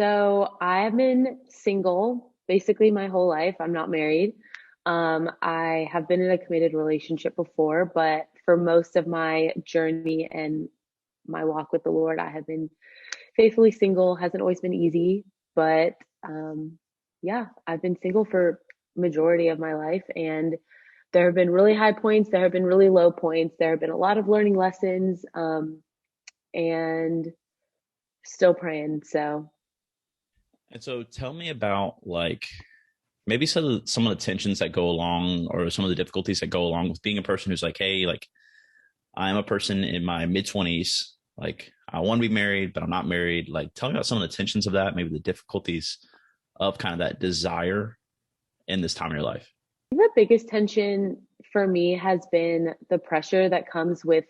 So I've been single basically my whole life. I'm not married. I have been in a committed relationship before, but for most of my journey and my walk with the Lord, I have been faithfully single. Hasn't always been easy, but um, yeah, I've been single for majority of my life, and there have been really high points. There have been really low points. There have been a lot of learning lessons, and still praying. So And so tell me about like maybe some of the tensions that go along or some of the difficulties that go along with being a person who's like, hey, like I'm a person in my mid 20s, like I want to be married, but I'm not married. Like tell me about some of the tensions of that, maybe the difficulties of kind of that desire in this time in your life. the biggest tension for me has been the pressure that comes with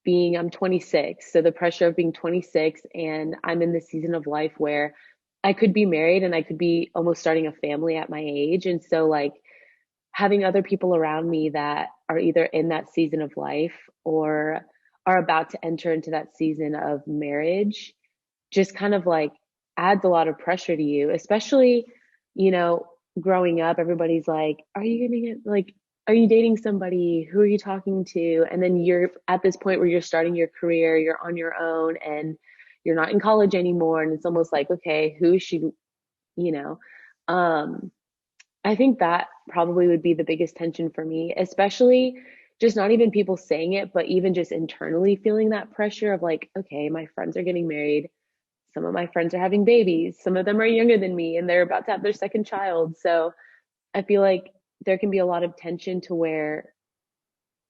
I'm 26. So the pressure of being 26 and I'm in this season of life where I could be married and I could be almost starting a family at my age. And so like having other people around me that are either in that season of life or are about to enter into that season of marriage just kind of like adds a lot of pressure to you, especially, you know, growing up, everybody's like, are you going to get like, are you dating somebody? Who are you talking to? And then you're at this point where you're starting your career, you're on your own and you're not in college anymore. And it's almost like, okay, who is she, you know? Um, I think that probably would be the biggest tension for me, especially just not even people saying it, but even just internally feeling that pressure of like, okay, my friends are getting married, some of my friends are having babies. Some of them are younger than me and they're about to have their second child. So I feel like there can be a lot of tension to where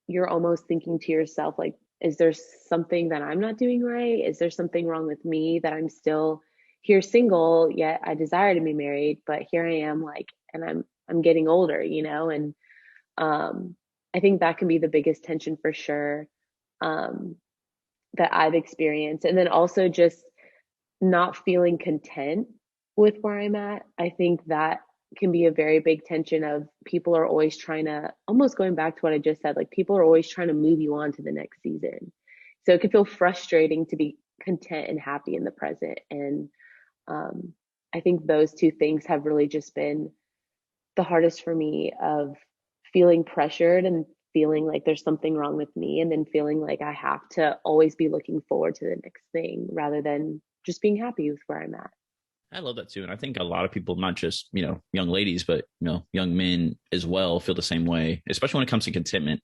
you're almost thinking to yourself, like, is there something that I'm not doing right? Is there something wrong with me that I'm still here single, yet I desire to be married, but here I am like, and I'm getting older, and um I think that can be the biggest tension for sure. Um that I've experienced. And then also just not feeling content with where I'm at. I think that can be a very big tension of people are always trying to, almost going back to what I just said, like people are always trying to move you on to the next season. So it can feel frustrating to be content and happy in the present. And um, I think those two things have really just been the hardest for me of feeling pressured and feeling like there's something wrong with me and then feeling like I have to always be looking forward to the next thing rather than just being happy with where I'm at. I love that too. And I think a lot of people, not just, young ladies, but, young men as well feel the same way, especially when it comes to contentment.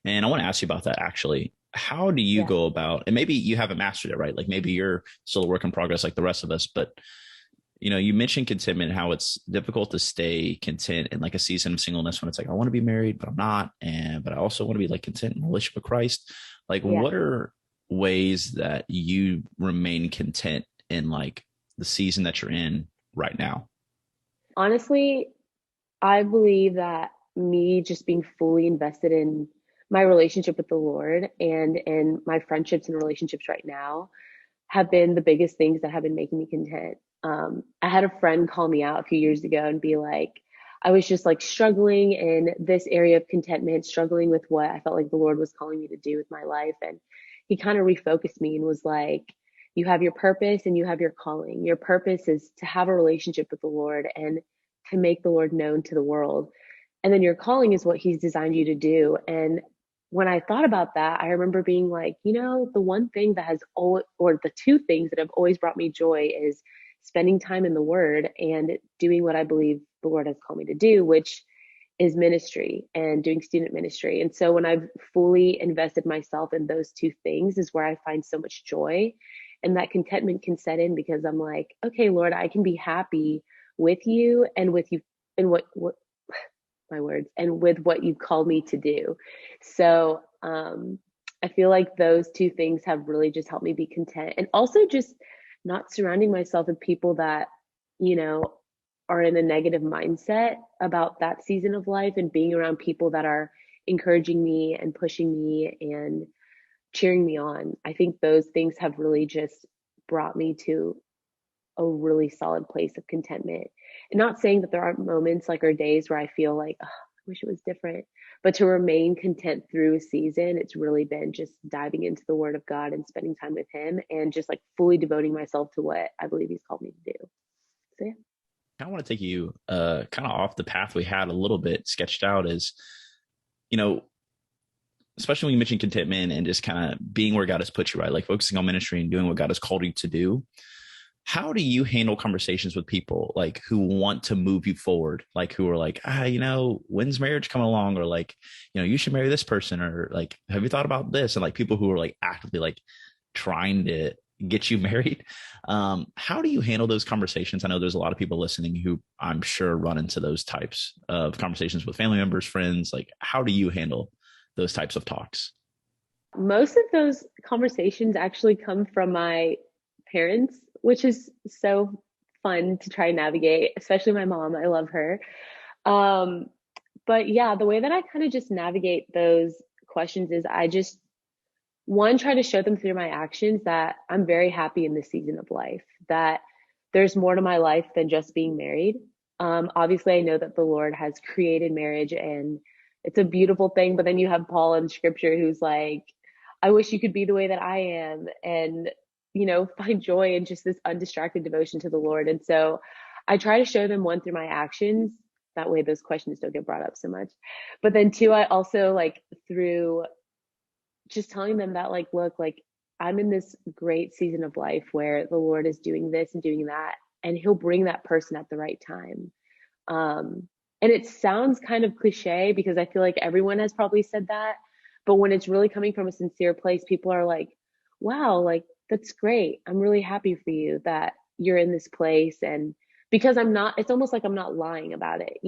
And I want to ask you about that actually. How do you Yeah. go about, and maybe you haven't mastered it, right? Like maybe you're still a work in progress like the rest of us, but you mentioned contentment, how it's difficult to stay content in like a season of singleness when it's like, I want to be married, but I'm not. But I also want to be like content in a relationship with Christ. Like, Yeah. what are ways that you remain content in like the season that you're in right now? Honestly, I believe that me just being fully invested in my relationship with the Lord and in my friendships and relationships right now have been the biggest things that have been making me content. I had a friend call me out a few years ago and be like, I was just like struggling in this area of contentment, struggling with what I felt like the Lord was calling me to do with my life. And he kind of refocused me and was like, you have your purpose and you have your calling. Your purpose is to have a relationship with the Lord and to make the Lord known to the world. And then your calling is what he's designed you to do. And when I thought about that, I remember being like, the one thing that has always, or the two things that have always brought me joy is spending time in the Word and doing what I believe the Lord has called me to do, which is ministry and doing student ministry. And so when I've fully invested myself in those two things is where I find so much joy. And that contentment can set in because I'm like, okay, Lord, I can be happy with you and with you and what my words and with what you've called me to do. So I feel like those two things have really just helped me be content and also just not surrounding myself with people that, you know, are in a negative mindset about that season of life and being around people that are encouraging me and pushing me and cheering me on. I think those things have really just brought me to a really solid place of contentment. And not saying that there aren't moments like or days where I feel like, oh, I wish it was different. But to remain content through a season, it's really been just diving into the Word of God and spending time with Him and just like fully devoting myself to what I believe He's called me to do. So, yeah. I want to take you kind of off the path we had a little bit sketched out is, you know, especially when you mention contentment and just kind of being where God has put you, right? Like focusing on ministry and doing what God has called you to do. How do you handle conversations with people like who want to move you forward? Like who are like, when's marriage coming along? Or like, you should marry this person, or like, have you thought about this? And like people who are like actively like trying to get you married. How do you handle those conversations? I know there's a lot of people listening who I'm sure run into those types of conversations with family members, friends. Like, how do you handle those types of talks? Most of those conversations actually come from my parents, which is so fun to try and navigate, especially my mom. I love her. Um, but yeah, the way that I kind of just navigate those questions is I just, one, try to show them through my actions that I'm very happy in this season of life, that there's more to my life than just being married. Obviously, I know that the Lord has created marriage and it's a beautiful thing, but then you have Paul in scripture who's like, I wish you could be the way that I am and, find joy in just this undistracted devotion to the Lord. And so I try to show them one through my actions. That way those questions don't get brought up so much. But then two, I also like through just telling them that like, look, like I'm in this great season of life where the Lord is doing this and doing that, and He'll bring that person at the right time. And it sounds kind of cliche because I feel like everyone has probably said that, but when it's really coming from a sincere place, people are like, wow, like that's great. I'm really happy for you that you're in this place. And because I'm not, it's almost like I'm not lying about it,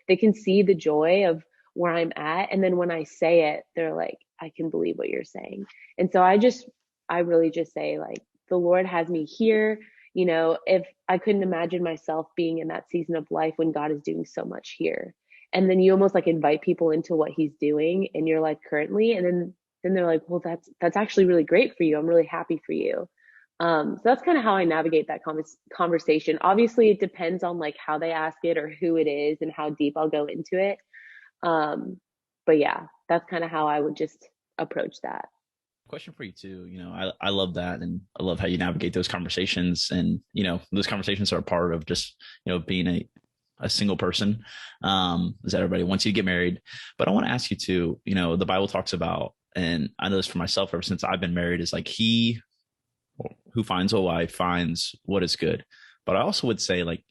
they can see the joy of where I'm at. And then when I say it, they're like, I can believe what you're saying. And so I really just say, like, the Lord has me here. If I couldn't imagine myself being in that season of life when God is doing so much here. And then you almost like invite people into what He's doing in your life currently. And then they're like, well, that's actually really great for you. I'm really happy for you. So that's kind of how I navigate that conversation. Obviously, it depends on like how they ask it or who it is and how deep I'll go into it. But yeah, that's kind of how I would just approach that. Question for you too. I love that, and I love how you navigate those conversations, and those conversations are a part of just being a single person. Is that everybody wants you to get married? But I want to ask you too. The Bible talks about, and I know this for myself ever since I've been married, is like he who finds a wife finds what is good. But I also would say like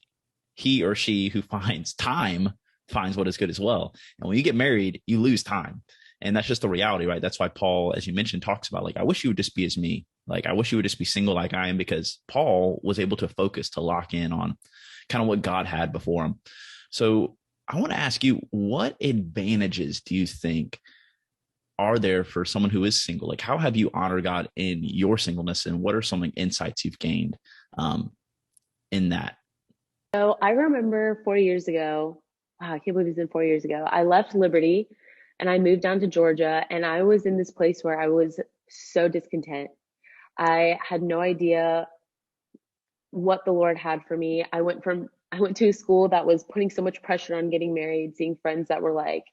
he or she who finds time finds what is good as well. And when you get married, you lose time. And that's just the reality, right? That's why Paul, as you mentioned, talks about like, I wish you would just be as me. Like, I wish you would just be single like I am, because Paul was able to focus, to lock in on kind of what God had before him. So I want to ask you, what advantages do you think are there for someone who is single? Like, how have you honored God in your singleness, and what are some like insights you've gained in that? So I remember 4 years ago, wow, I can't believe it's been 4 years ago. I left Liberty and I moved down to Georgia, and I was in this place where I was so discontent. I had no idea what the Lord had for me. I went to a school that was putting so much pressure on getting married, seeing friends that were like,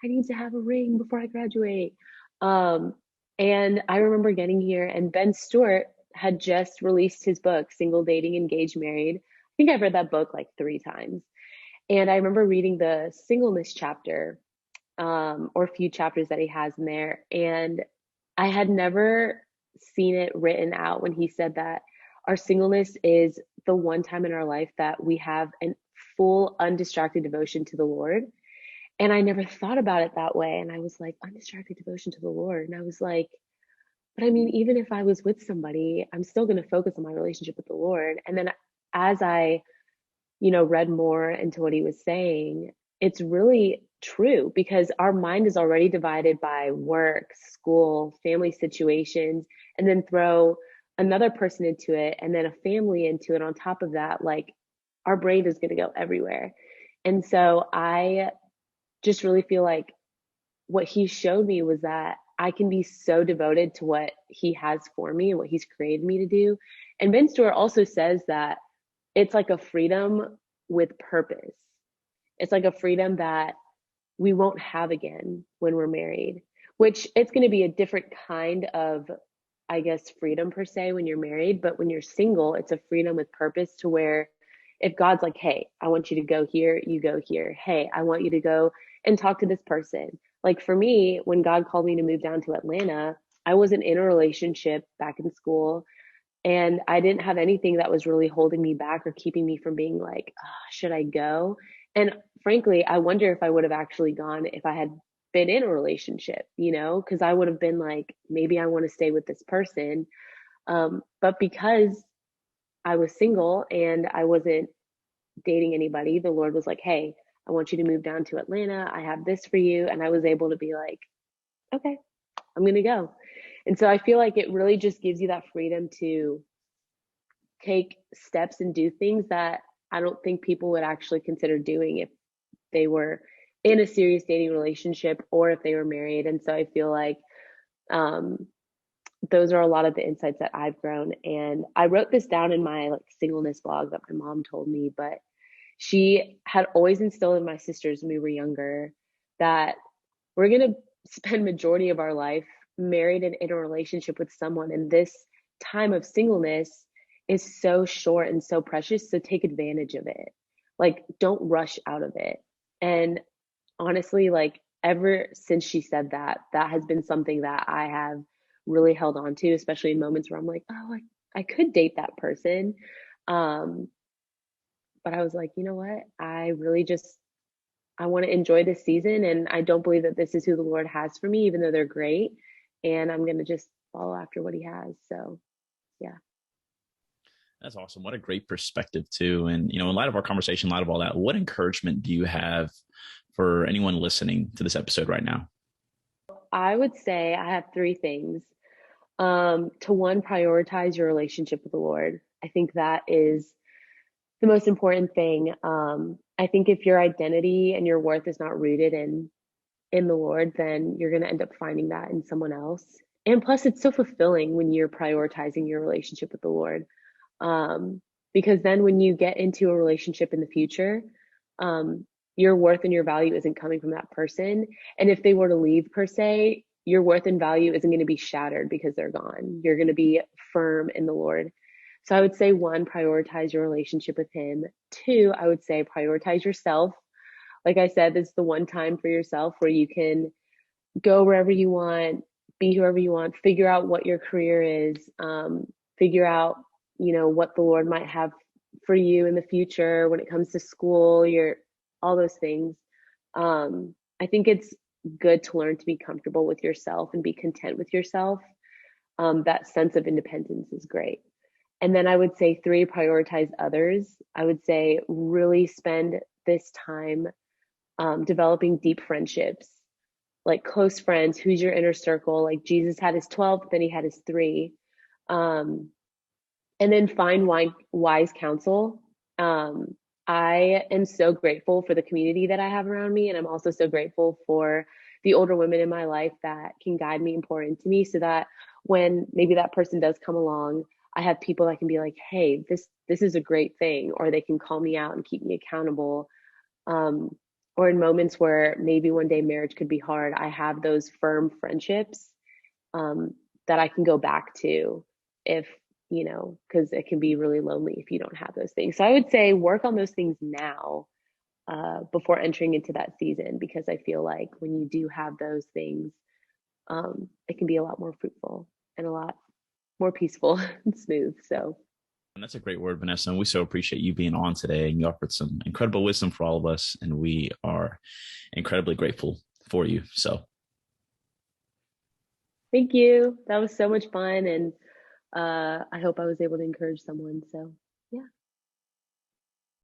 I need to have a ring before I graduate. Um, and I remember getting here, and Ben Stewart had just released his book, Single, Dating, Engaged, Married. I think I've read that book like 3 times. And I remember reading the singleness chapter, or a few chapters that he has in there. And I had never seen it written out when he said that our singleness is the one time in our life that we have an full, undistracted devotion to the Lord. And I never thought about it that way. And I was like, undistracted devotion to the Lord. And I was like, but I mean, even if I was with somebody, I'm still going to focus on my relationship with the Lord. And then as I, read more into what he was saying, it's really true because our mind is already divided by work, school, family situations, and then throw another person into it and then a family into it on top of that. Like our brain is going to go everywhere. And so I just really feel like what he showed me was that I can be so devoted to what he has for me and what he's created me to do. And Ben Stewart also says that it's like a freedom with purpose. It's like a freedom that we won't have again when we're married, which it's going to be a different kind of, I guess, freedom per se when you're married. But when you're single, it's a freedom with purpose to where if God's like, hey, I want you to go here, you go here. Hey, I want you to go and talk to this person. Like for me, when God called me to move down to Atlanta, I wasn't in a relationship back in school. And I didn't have anything that was really holding me back or keeping me from being like, oh, should I go? And frankly, I wonder if I would have actually gone if I had been in a relationship, because I would have been like, maybe I want to stay with this person. But because I was single and I wasn't dating anybody, the Lord was like, hey, I want you to move down to Atlanta. I have this for you. And I was able to be like, okay, I'm going to go. And so I feel like it really just gives you that freedom to take steps and do things that I don't think people would actually consider doing if they were in a serious dating relationship or if they were married. And so I feel like um, those are a lot of the insights that I've grown. And I wrote this down in my like singleness blog that my mom told me, but she had always instilled in my sisters when we were younger that we're going to spend majority of our life married and in a relationship with someone, and this time of singleness is so short and so precious, so take advantage of it. Like don't rush out of it. And honestly, like ever since she said that, that has been something that I have really held on to, especially in moments where I'm like, oh, I could date that person. um but I was like, you know what, I really just I want to enjoy this season, and I don't believe that this is who the Lord has for me, even though they're great. And I'm going to just follow after what He has. So, yeah. That's awesome. What a great perspective too. And in light of our conversation, in light of all that, what encouragement do you have for anyone listening to this episode right now? I would say I have three things. To one, prioritize your relationship with the Lord. I think that is the most important thing. I think if your identity and your worth is not rooted in the Lord, then you're going to end up finding that in someone else. And plus, it's so fulfilling when you're prioritizing your relationship with the Lord. Um, because then when you get into a relationship in the future, um, your worth and your value isn't coming from that person. And if they were to leave, per se, your worth and value isn't going to be shattered because they're gone. You're going to be firm in the Lord. So I would say one, prioritize your relationship with Him. Two, I would say prioritize yourself. Like I said, this is the one time for yourself where you can go wherever you want, be whoever you want, figure out what your career is, figure out, what the Lord might have for you in the future when it comes to school, all those things. I think it's good to learn to be comfortable with yourself and be content with yourself. That sense of independence is great. And then I would say three, prioritize others. I would say really spend this time developing deep friendships, like close friends. Who's your inner circle? Like Jesus had his 12, but then he had his three. Um, and then find wise counsel. Um, I am so grateful for the community that I have around me. And I'm also so grateful for the older women in my life that can guide me and pour into me so that when maybe that person does come along, I have people that can be like, hey, this is a great thing, or they can call me out and keep me accountable. Um, or in moments where maybe one day marriage could be hard, I have those firm friendships um, that I can go back to if, because it can be really lonely if you don't have those things. So I would say work on those things now before entering into that season, because I feel like when you do have those things, it can be a lot more fruitful and a lot more peaceful and smooth. So, And that's a great word, Vanessa. And we so appreciate you being on today. And you offered some incredible wisdom for all of us. And we are incredibly grateful for you. So thank you. That was so much fun. And I hope I was able to encourage someone. So, yeah.